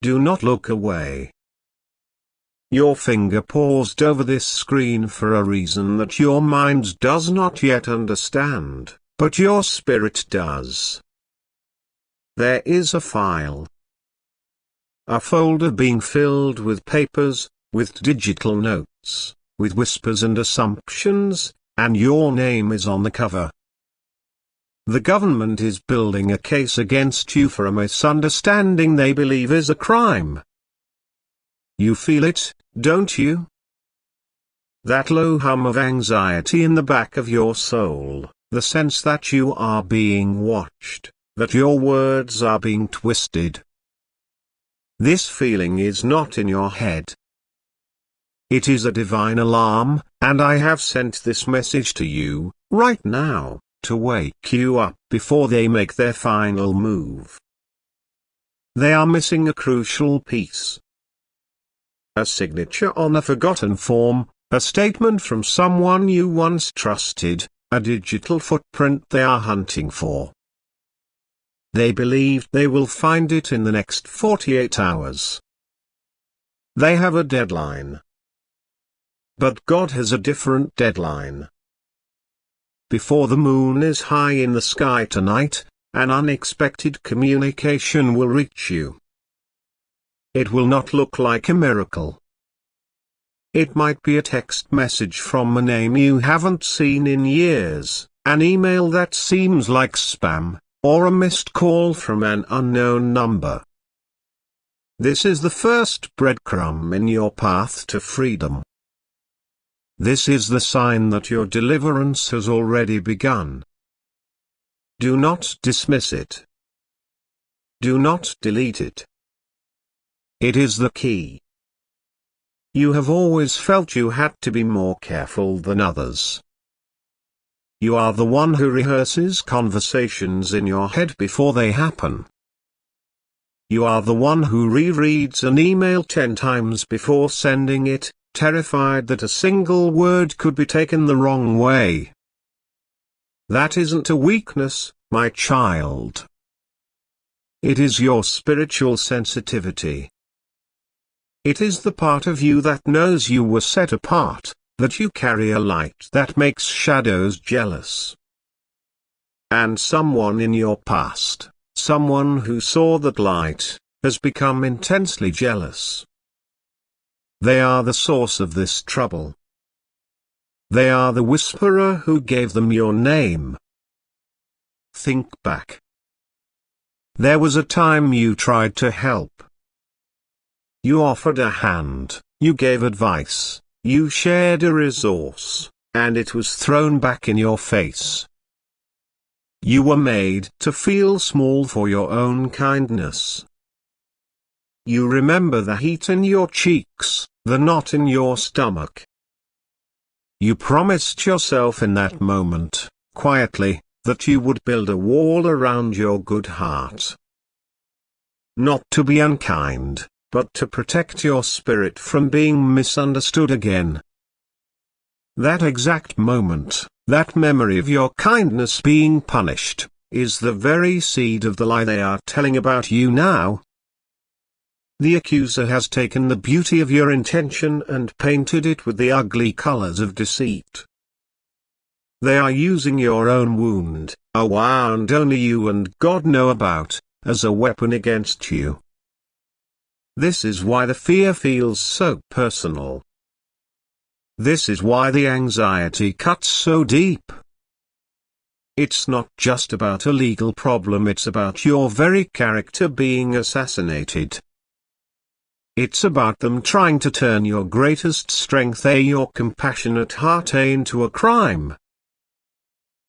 Do not look away. Your finger paused over this screen for a reason that your mind does not yet understand, but your spirit does. There is a file. A folder being filled with papers, with digital notes, with whispers and assumptions, and your name is on the cover. The government is building a case against you for a misunderstanding they believe is a crime. You feel it, don't you? That low hum of anxiety in the back of your soul, the sense that you are being watched, that your words are being twisted. This feeling is not in your head. It is a divine alarm, and I have sent this message to you, right now, to wake you up before they make their final move. They are missing a crucial piece. A signature on a forgotten form, a statement from someone you once trusted, a digital footprint they are hunting for. They believe they will find it in the next 48 hours. They have a deadline. But God has a different deadline. Before the moon is high in the sky tonight, an unexpected communication will reach you. It will not look like a miracle. It might be a text message from a name you haven't seen in years, an email that seems like spam, or a missed call from an unknown number. This is the first breadcrumb in your path to freedom. This is the sign that your deliverance has already begun. Do not dismiss it. Do not delete it. It is the key. You have always felt you had to be more careful than others. You are the one who rehearses conversations in your head before they happen. You are the one who rereads an email 10 times before sending it, terrified that a single word could be taken the wrong way. That isn't a weakness, my child. It is your spiritual sensitivity. It is the part of you that knows you were set apart, that you carry a light that makes shadows jealous. And someone in your past, someone who saw that light, has become intensely jealous. They are the source of this trouble. They are the whisperer who gave them your name. Think back. There was a time you tried to help. You offered a hand, you gave advice, you shared a resource, and it was thrown back in your face. You were made to feel small for your own kindness. You remember the heat in your cheeks, the knot in your stomach. You promised yourself in that moment, quietly, that you would build a wall around your good heart. Not to be unkind, but to protect your spirit from being misunderstood again. That exact moment, that memory of your kindness being punished, is the very seed of the lie they are telling about you now. The accuser has taken the beauty of your intention and painted it with the ugly colors of deceit. They are using your own wound, a wound only you and God know about, as a weapon against you. This is why the fear feels so personal. This is why the anxiety cuts so deep. It's not just about a legal problem, it's about your very character being assassinated. It's about them trying to turn your greatest strength, your compassionate heart, into a crime.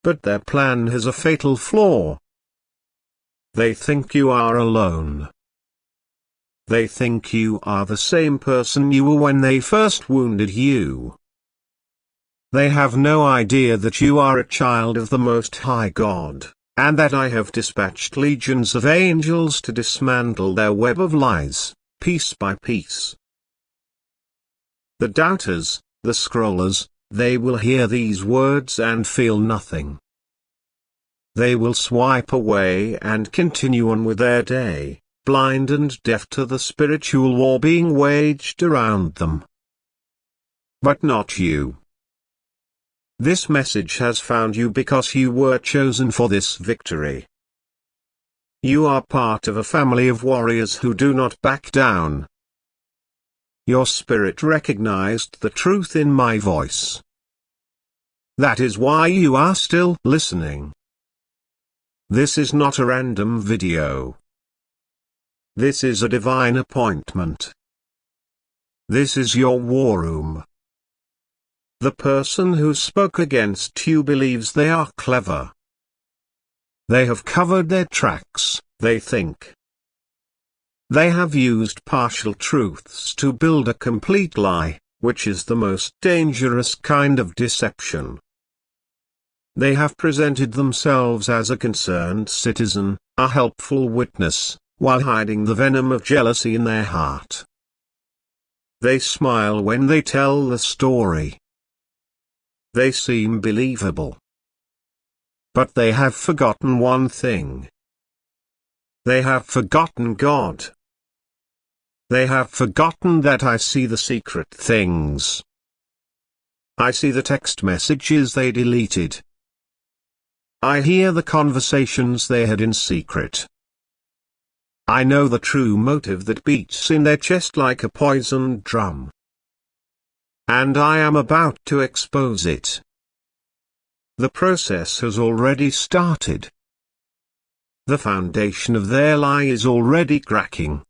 But their plan has a fatal flaw. They think you are alone. They think you are the same person you were when they first wounded you. They have no idea that you are a child of the Most High God, and that I have dispatched legions of angels to dismantle their web of lies, piece by piece. The doubters, the scrollers, they will hear these words and feel nothing. They will swipe away and continue on with their day, blind and deaf to the spiritual war being waged around them. But not you. This message has found you because you were chosen for this victory. You are part of a family of warriors who do not back down. Your spirit recognized the truth in my voice. That is why you are still listening. This is not a random video. This is a divine appointment. This is your war room. The person who spoke against you believes they are clever. They have covered their tracks, they think. They have used partial truths to build a complete lie, which is the most dangerous kind of deception. They have presented themselves as a concerned citizen, a helpful witness, while hiding the venom of jealousy in their heart. They smile when they tell the story. They seem believable. But they have forgotten one thing. They have forgotten God. They have forgotten that I see the secret things. I see the text messages they deleted. I hear the conversations they had in secret. I know the true motive that beats in their chest like a poisoned drum. And I am about to expose it. The process has already started. The foundation of their lie is already cracking.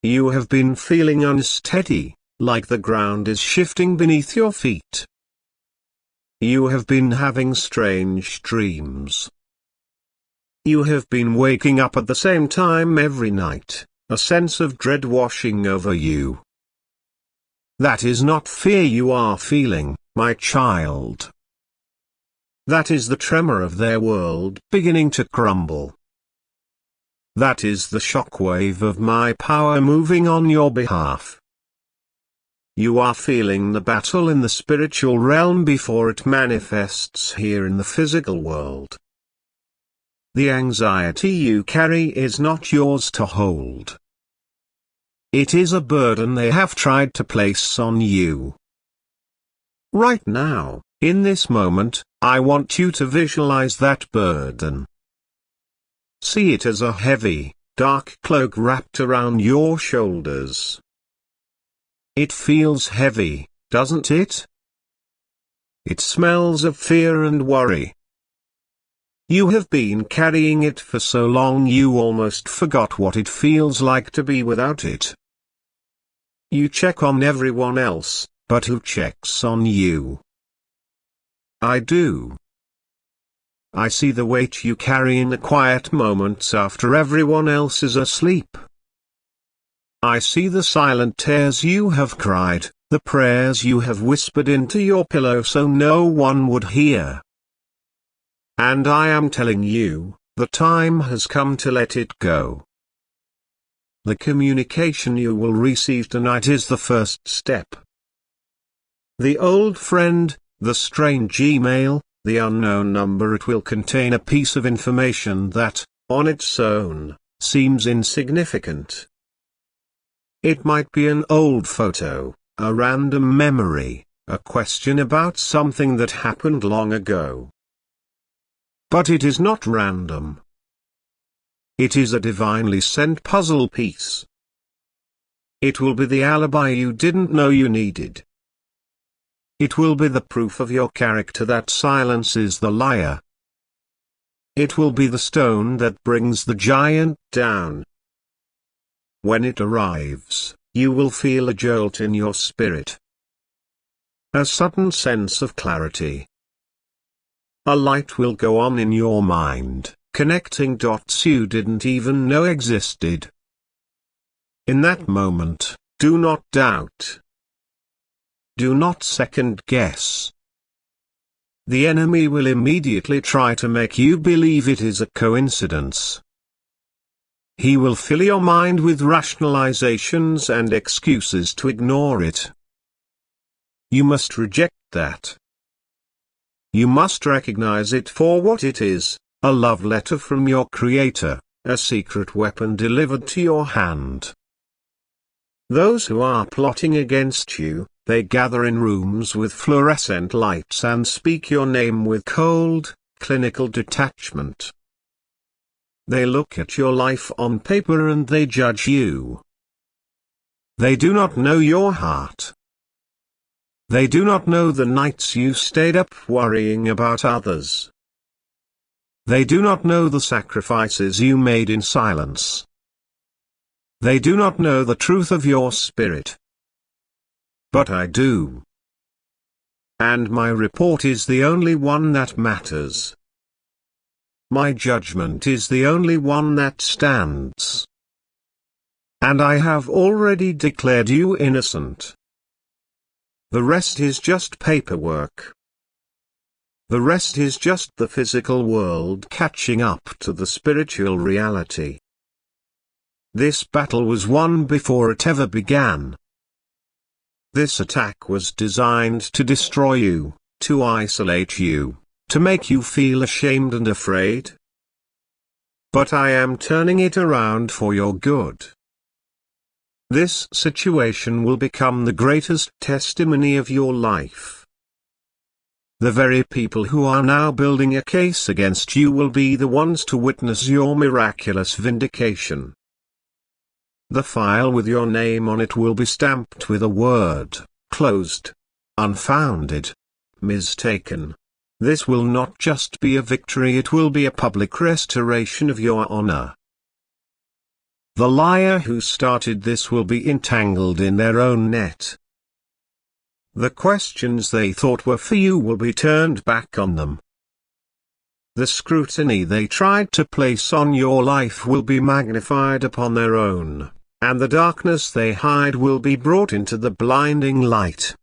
You have been feeling unsteady, like the ground is shifting beneath your feet. You have been having strange dreams. You have been waking up at the same time every night, a sense of dread washing over you. That is not fear you are feeling, my child. That is the tremor of their world beginning to crumble. That is the shockwave of my power moving on your behalf. You are feeling the battle in the spiritual realm before it manifests here in the physical world. The anxiety you carry is not yours to hold. It is a burden they have tried to place on you. Right now, in this moment, I want you to visualize that burden. See it as a heavy, dark cloak wrapped around your shoulders. It feels heavy, doesn't it? It smells of fear and worry. You have been carrying it for so long you almost forgot what it feels like to be without it. You check on everyone else, but who checks on you? I do. I see the weight you carry in the quiet moments after everyone else is asleep. I see the silent tears you have cried, the prayers you have whispered into your pillow so no one would hear. And I am telling you, the time has come to let it go. The communication you will receive tonight is the first step. The old friend, the strange email, the unknown number, it will contain a piece of information that, on its own, seems insignificant. It might be an old photo, a random memory, a question about something that happened long ago. But it is not random. It is a divinely sent puzzle piece. It will be the alibi you didn't know you needed. It will be the proof of your character that silences the liar. It will be the stone that brings the giant down. When it arrives, you will feel a jolt in your spirit. A sudden sense of clarity. A light will go on in your mind, connecting dots you didn't even know existed. In that moment, do not doubt. Do not second guess. The enemy will immediately try to make you believe it is a coincidence. He will fill your mind with rationalizations and excuses to ignore it. You must reject that. You must recognize it for what it is, a love letter from your Creator, a secret weapon delivered to your hand. Those who are plotting against you, they gather in rooms with fluorescent lights and speak your name with cold, clinical detachment. They look at your life on paper and they judge you. They do not know your heart. They do not know the nights you stayed up worrying about others. They do not know the sacrifices you made in silence. They do not know the truth of your spirit. But I do. And my report is the only one that matters. My judgment is the only one that stands. And I have already declared you innocent. The rest is just paperwork. The rest is just the physical world catching up to the spiritual reality. This battle was won before it ever began. This attack was designed to destroy you, to isolate you, to make you feel ashamed and afraid. But I am turning it around for your good. This situation will become the greatest testimony of your life. The very people who are now building a case against you will be the ones to witness your miraculous vindication. The file with your name on it will be stamped with a word, closed, unfounded, mistaken. This will not just be a victory, it will be a public restoration of your honor. The liar who started this will be entangled in their own net. The questions they thought were for you will be turned back on them. The scrutiny they tried to place on your life will be magnified upon their own, and the darkness they hide will be brought into the blinding light.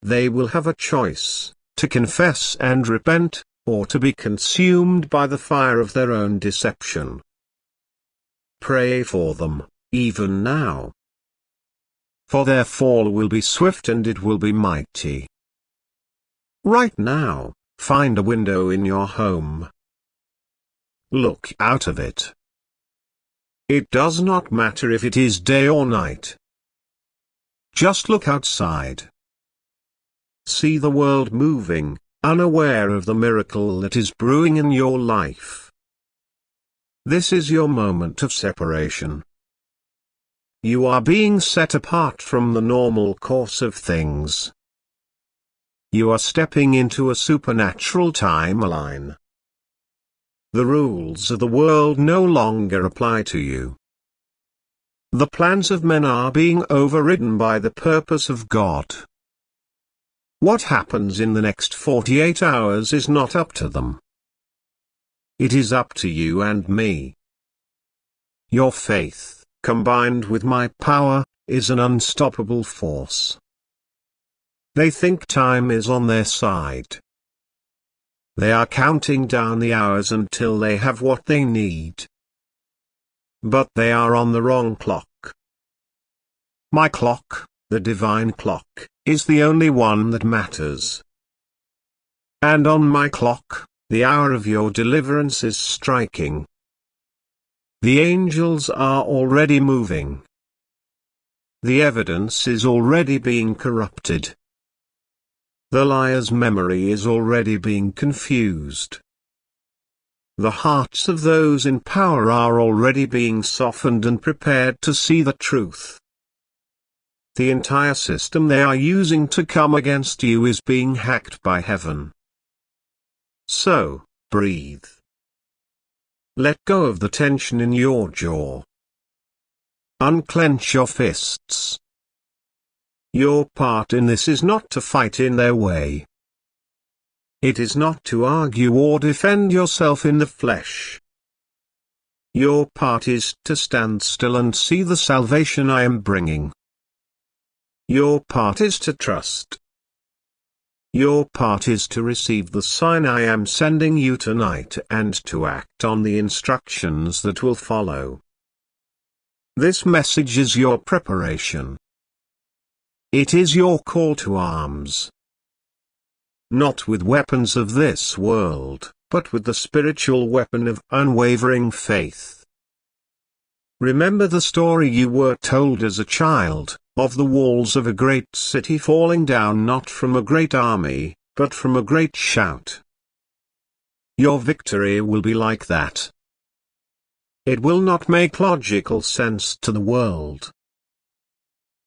They will have a choice, to confess and repent, or to be consumed by the fire of their own deception. Pray for them, even now. For their fall will be swift and it will be mighty. Right now, find a window in your home. Look out of it. It does not matter if it is day or night. Just look outside. See the world moving, unaware of the miracle that is brewing in your life. This is your moment of separation. You are being set apart from the normal course of things. You are stepping into a supernatural timeline. The rules of the world no longer apply to you. The plans of men are being overridden by the purpose of God. What happens in the next 48 hours is not up to them. It is up to you and me. Your faith, combined with my power, is an unstoppable force. They think time is on their side. They are counting down the hours until they have what they need. But they are on the wrong clock. My clock, the divine clock, is the only one that matters. And on my clock, the hour of your deliverance is striking. The angels are already moving. The evidence is already being corrupted. The liar's memory is already being confused. The hearts of those in power are already being softened and prepared to see the truth. The entire system they are using to come against you is being hacked by heaven. So, breathe. Let go of the tension in your jaw. Unclench your fists. Your part in this is not to fight in their way. It is not to argue or defend yourself in the flesh. Your part is to stand still and see the salvation I am bringing. Your part is to trust. Your part is to receive the sign I am sending you tonight and to act on the instructions that will follow. This message is your preparation. It is your call to arms. Not with weapons of this world, but with the spiritual weapon of unwavering faith. Remember the story you were told as a child, of the walls of a great city falling down not from a great army, but from a great shout. Your victory will be like that. It will not make logical sense to the world.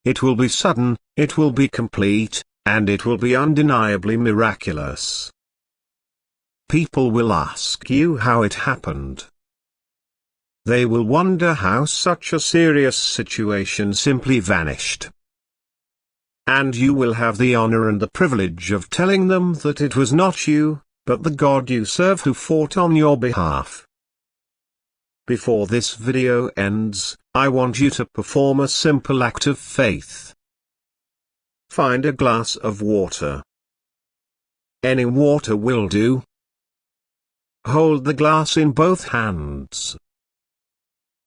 It will be sudden, it will be complete, and it will be undeniably miraculous. People will ask you how it happened. They will wonder how such a serious situation simply vanished. And you will have the honor and the privilege of telling them that it was not you, but the God you serve who fought on your behalf. Before this video ends, I want you to perform a simple act of faith. Find a glass of water. Any water will do. Hold the glass in both hands.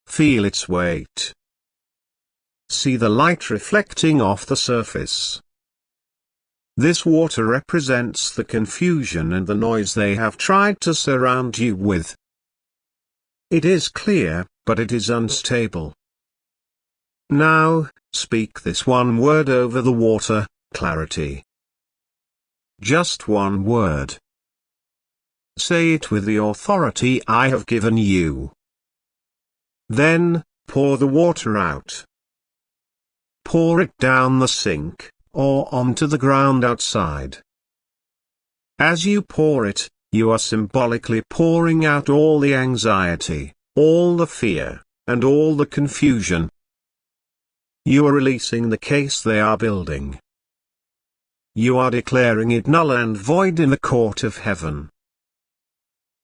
Feel its weight. See the light reflecting off the surface. This water represents the confusion and the noise they have tried to surround you with. It is clear, but it is unstable. Now, speak this one word over the water: clarity. Just one word. Say it with the authority I have given you. Then, pour the water out. Pour it down the sink, or onto the ground outside. As you pour it, you are symbolically pouring out all the anxiety, all the fear, and all the confusion. You are releasing the case they are building. You are declaring it null and void in the court of heaven.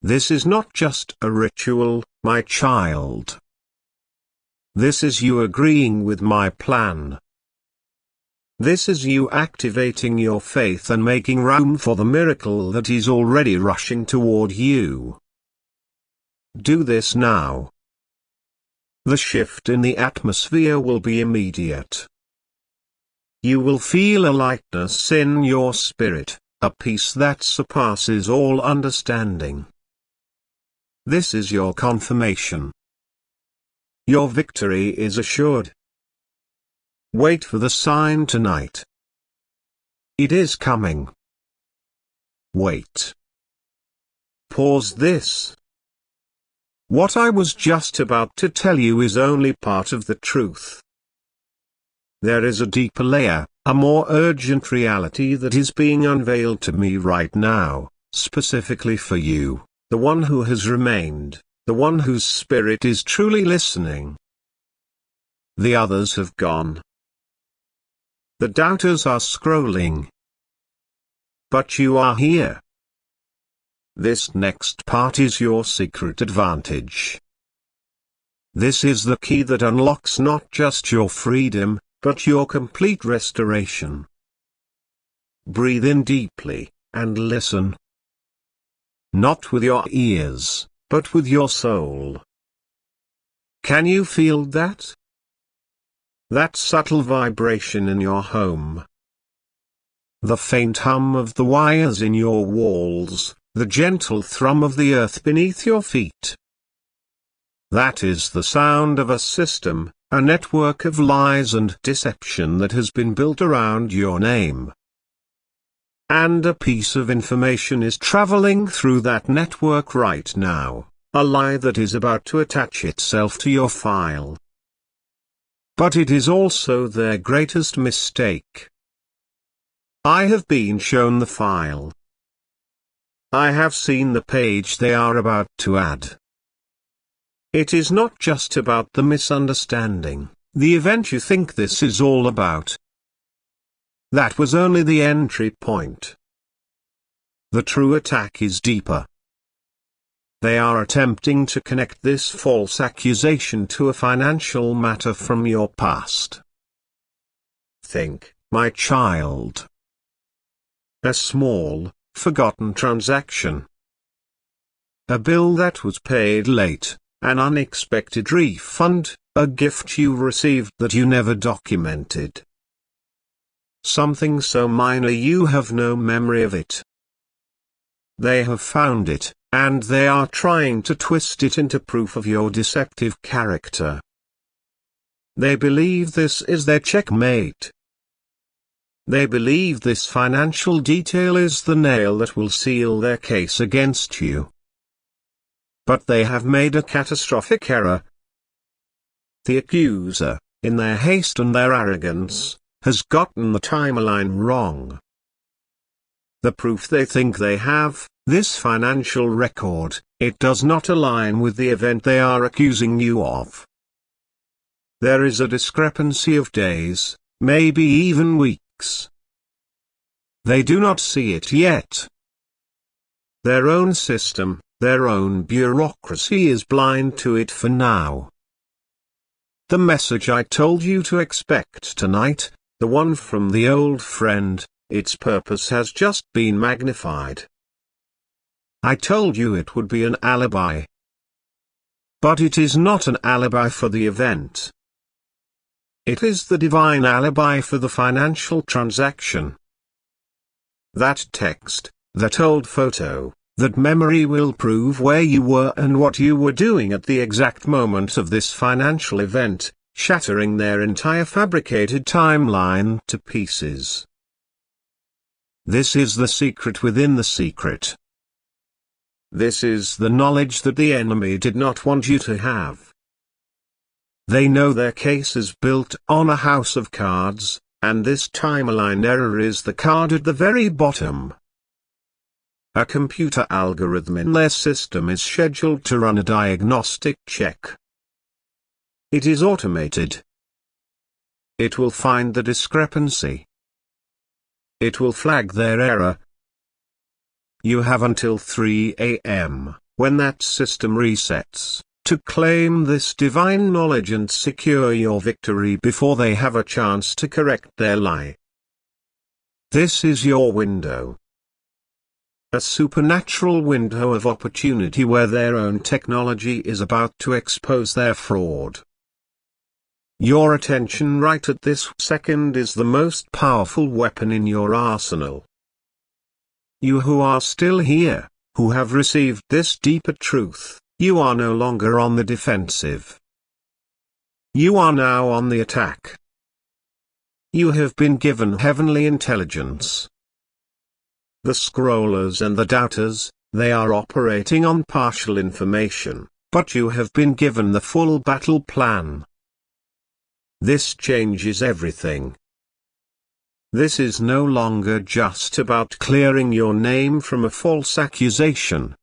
This is not just a ritual, my child. This is you agreeing with my plan. This is you activating your faith and making room for the miracle that is already rushing toward you. Do this now. The shift in the atmosphere will be immediate. You will feel a lightness in your spirit, a peace that surpasses all understanding. This is your confirmation. Your victory is assured. Wait for the sign tonight. It is coming. Wait. Pause this. What I was just about to tell you is only part of the truth. There is a deeper layer, a more urgent reality that is being unveiled to me right now, specifically for you, the one who has remained, the one whose spirit is truly listening. The others have gone. The doubters are scrolling. But you are here. This next part is your secret advantage. This is the key that unlocks not just your freedom, but your complete restoration. Breathe in deeply, and listen. Not with your ears, but with your soul. Can you feel that? That subtle vibration in your home. The faint hum of the wires in your walls, the gentle thrum of the earth beneath your feet. That is the sound of a system, a network of lies and deception that has been built around your name. And a piece of information is traveling through that network right now, a lie that is about to attach itself to your file. But it is also their greatest mistake. I have been shown the file. I have seen the page they are about to add. It is not just about the misunderstanding, the event you think this is all about. That was only the entry point. The true attack is deeper. They are attempting to connect this false accusation to a financial matter from your past. Think, my child. A small, forgotten transaction. A bill that was paid late, an unexpected refund, a gift you received that you never documented. Something so minor you have no memory of it. They have found it, and they are trying to twist it into proof of your deceptive character. They believe this is their checkmate. They believe this financial detail is the nail that will seal their case against you. But they have made a catastrophic error. The accuser, in their haste and their arrogance, has gotten the timeline wrong. The proof they think they have, this financial record, it does not align with the event they are accusing you of. There is a discrepancy of days, maybe even weeks. They do not see it yet. Their own system, their own bureaucracy is blind to it for now. The message I told you to expect tonight, the one from the old friend, its purpose has just been magnified. I told you it would be an alibi. But it is not an alibi for the event. It is the divine alibi for the financial transaction. That text, that old photo, that memory will prove where you were and what you were doing at the exact moment of this financial event, shattering their entire fabricated timeline to pieces. This is the secret within the secret. This is the knowledge that the enemy did not want you to have. They know their case is built on a house of cards, and this timeline error is the card at the very bottom. A computer algorithm in their system is scheduled to run a diagnostic check. It is automated. It will find the discrepancy. It will flag their error. You have until 3 a.m., when that system resets, to claim this divine knowledge and secure your victory before they have a chance to correct their lie. This is your window. A supernatural window of opportunity where their own technology is about to expose their fraud. Your attention right at this second is the most powerful weapon in your arsenal. You who are still here, who have received this deeper truth, you are no longer on the defensive. You are now on the attack. You have been given heavenly intelligence. The scrollers and the doubters, they are operating on partial information, but you have been given the full battle plan. This changes everything. This is no longer just about clearing your name from a false accusation.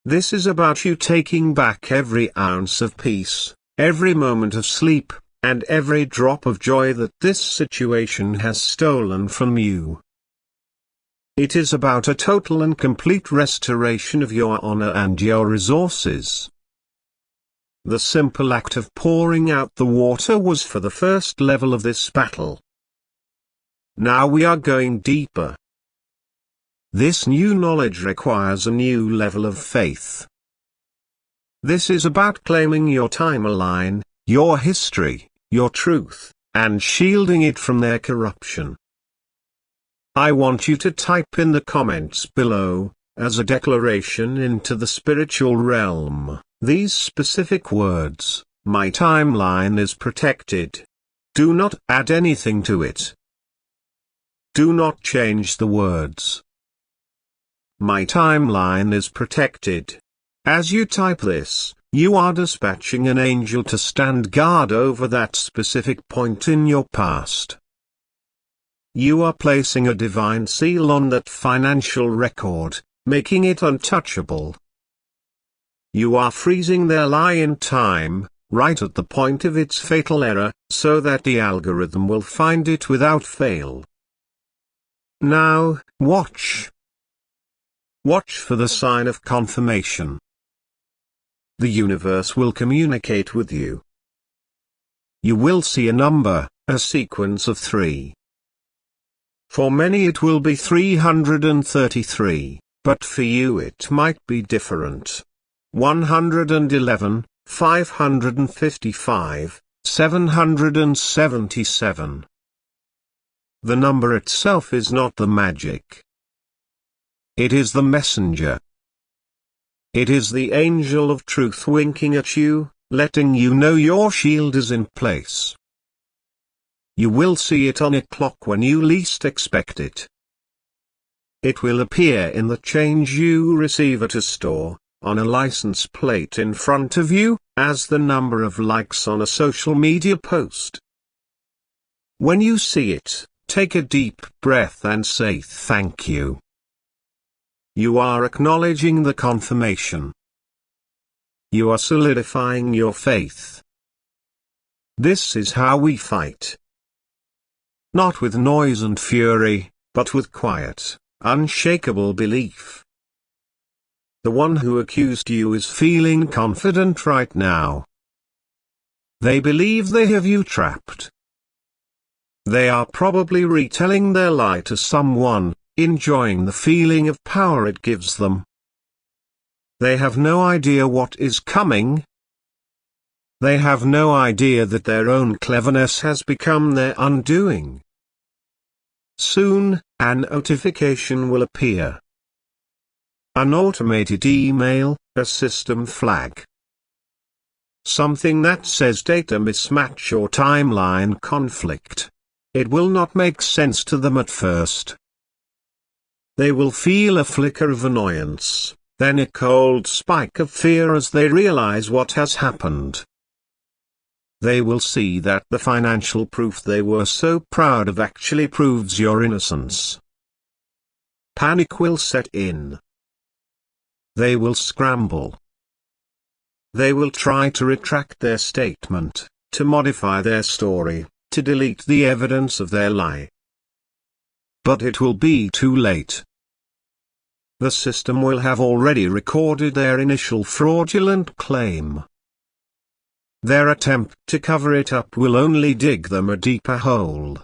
This is about you taking back every ounce of peace, every moment of sleep, and every drop of joy that this situation has stolen from you. It is about a total and complete restoration of your honor and your resources. The simple act of pouring out the water was for the first level of this battle. Now we are going deeper. This new knowledge requires a new level of faith. This is about claiming your timeline, your history, your truth, and shielding it from their corruption. I want you to type in the comments below, as a declaration into the spiritual realm, these specific words: my timeline is protected. Do not add anything to it. Do not change the words. My timeline is protected. As you type this, you are dispatching an angel to stand guard over that specific point in your past. You are placing a divine seal on that financial record, making it untouchable. You are freezing their lie in time, right at the point of its fatal error, so that the algorithm will find it without fail. Now, watch. Watch for the sign of confirmation. The universe will communicate with you. You will see a number, a sequence of 3. For many it will be 333, but for you it might be different. 111, 555, 777. The number itself is not the magic. It is the messenger. It is the angel of truth winking at you, letting you know your shield is in place. You will see it on a clock when you least expect it. It will appear in the change you receive at a store, on a license plate in front of you, as the number of likes on a social media post. When you see it, take a deep breath and say thank you. You are acknowledging the confirmation. You are solidifying your faith. This is how we fight. Not with noise and fury, but with quiet, unshakable belief. The one who accused you is feeling confident right now. They believe they have you trapped. They are probably retelling their lie to someone, enjoying the feeling of power it gives them. They have no idea what is coming. They have no idea that their own cleverness has become their undoing. Soon, an notification will appear. An automated email, a system flag. Something that says data mismatch or timeline conflict. It will not make sense to them at first. They will feel a flicker of annoyance, then a cold spike of fear as they realize what has happened. They will see that the financial proof they were so proud of actually proves your innocence. Panic will set in. They will scramble. They will try to retract their statement, to modify their story, to delete the evidence of their lie. But it will be too late. The system will have already recorded their initial fraudulent claim. Their attempt to cover it up will only dig them a deeper hole.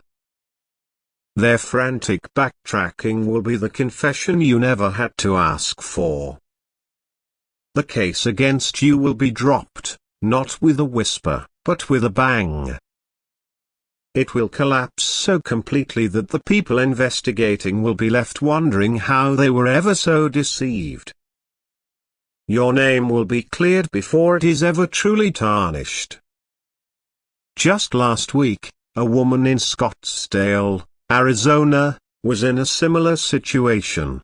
Their frantic backtracking will be the confession you never had to ask for. The case against you will be dropped, not with a whisper, but with a bang. It will collapse so completely that the people investigating will be left wondering how they were ever so deceived. Your name will be cleared before it is ever truly tarnished. Just last week, a woman in Scottsdale, Arizona, was in a similar situation.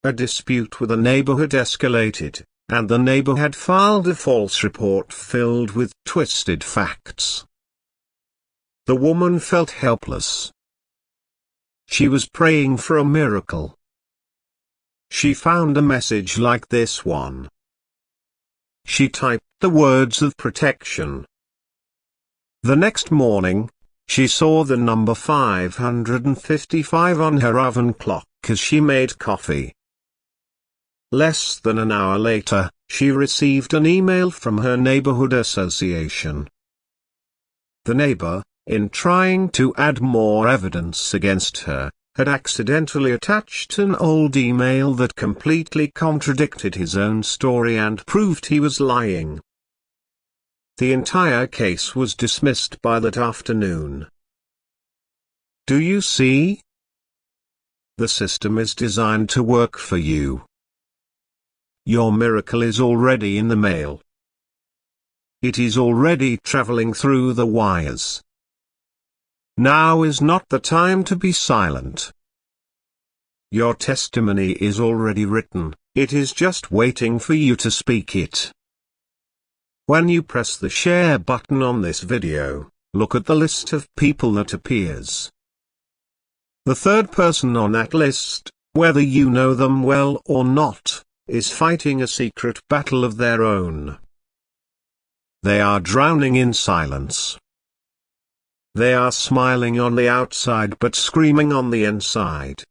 A dispute with a neighbor had escalated, and the neighbor had filed a false report filled with twisted facts. The woman felt helpless. She was praying for a miracle. She found a message like this one. She typed the words of protection. The next morning, she saw the number 555 on her oven clock as she made coffee. Less than an hour later, she received an email from her neighborhood association. The neighbor, in trying to add more evidence against her, had accidentally attached an old email that completely contradicted his own story and proved he was lying. The entire case was dismissed by that afternoon. Do you see? The system is designed to work for you. Your miracle is already in the mail. It is already traveling through the wires. Now is not the time to be silent. Your testimony is already written, it is just waiting for you to speak it. When you press the share button on this video, look at the list of people that appears. The third person on that list, whether you know them well or not, is fighting a secret battle of their own. They are drowning in silence. They are smiling on the outside but screaming on the inside.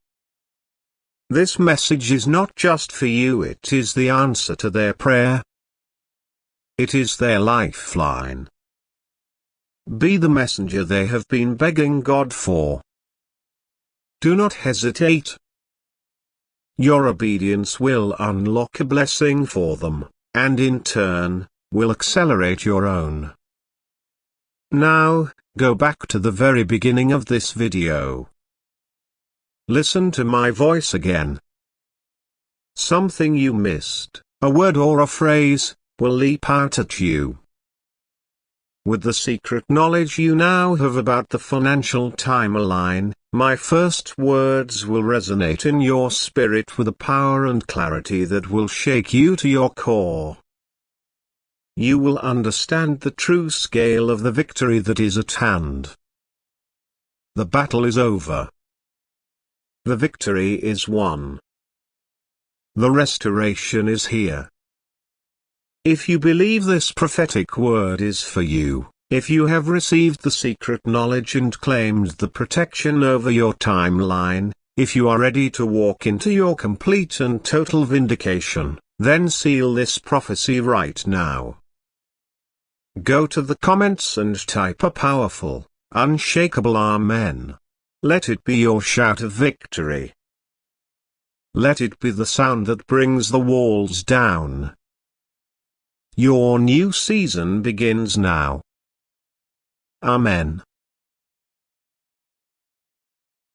This message is not just for you, it is the answer to their prayer. It is their lifeline. Be the messenger they have been begging God for. Do not hesitate. Your obedience will unlock a blessing for them, and in turn, will accelerate your own. Now, go back to the very beginning of this video. Listen to my voice again. something you missed, a word or a phrase, will leap out at you. With the secret knowledge you now have about the financial timeline, my first words will resonate in your spirit with a power and clarity that will shake you to your core. You will understand the true scale of the victory that is at hand. The battle is over. The victory is won. The restoration is here. If you believe this prophetic word is for you, if you have received the secret knowledge and claimed the protection over your timeline, if you are ready to walk into your complete and total vindication, then seal this prophecy right now. Go to the comments and type a powerful, unshakable Amen. Let it be your shout of victory. Let it be the sound that brings the walls down. Your new season begins now. Amen.